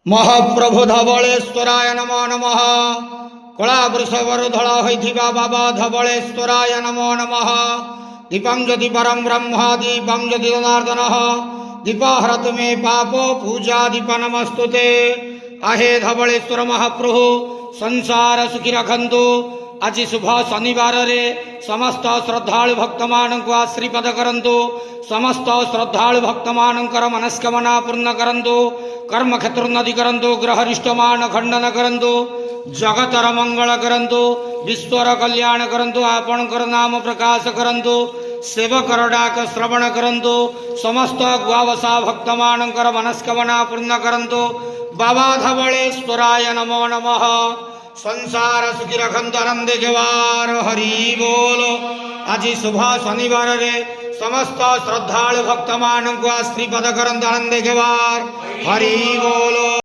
महाप्रभु धवलेश्वराय नमो नमः। कला वृषभर धड़ा होइथिबा बाबा धवलेश्वराय नमो नमः। दीपं ज्योति परम ब्रह्म दीपं ज्योति जनार्दन दीपहरत मे पापो पूजा दीप नमस्तुते। आहे धवलेश्वर महाप्रभु संसार सुखी रखंतु। आज शुभ शनिवार रे समस्त श्रद्धालु भक्त मानक आशीर्वाद करंतु। समस्त श्रद्धालु भक्त मानकर मनस्कामना पूर्ण करंतु। कर्म क्षेत्र उन्नति करंतु। ग्रहरिष्टमान खंडन करंतु। जगतर मंगल करंतु। विश्वर कल्याण करंतु। आपणकर नाम प्रकाश करंतु। सेवकर डाक श्रवण करंतु। समस्त गुआवसा भक्त मानकर मनस्कामना पूर्ण करंतु। बाबा धवलेश्वराय नमो नमः। संसार सुखी रखंतु आनंद जवार हरि बोल। आज शुभ शनिवार रे समस्त श्रद्धालु भक्त मानक आशीर्वाद करंतु आनंद जवार हरि बोल।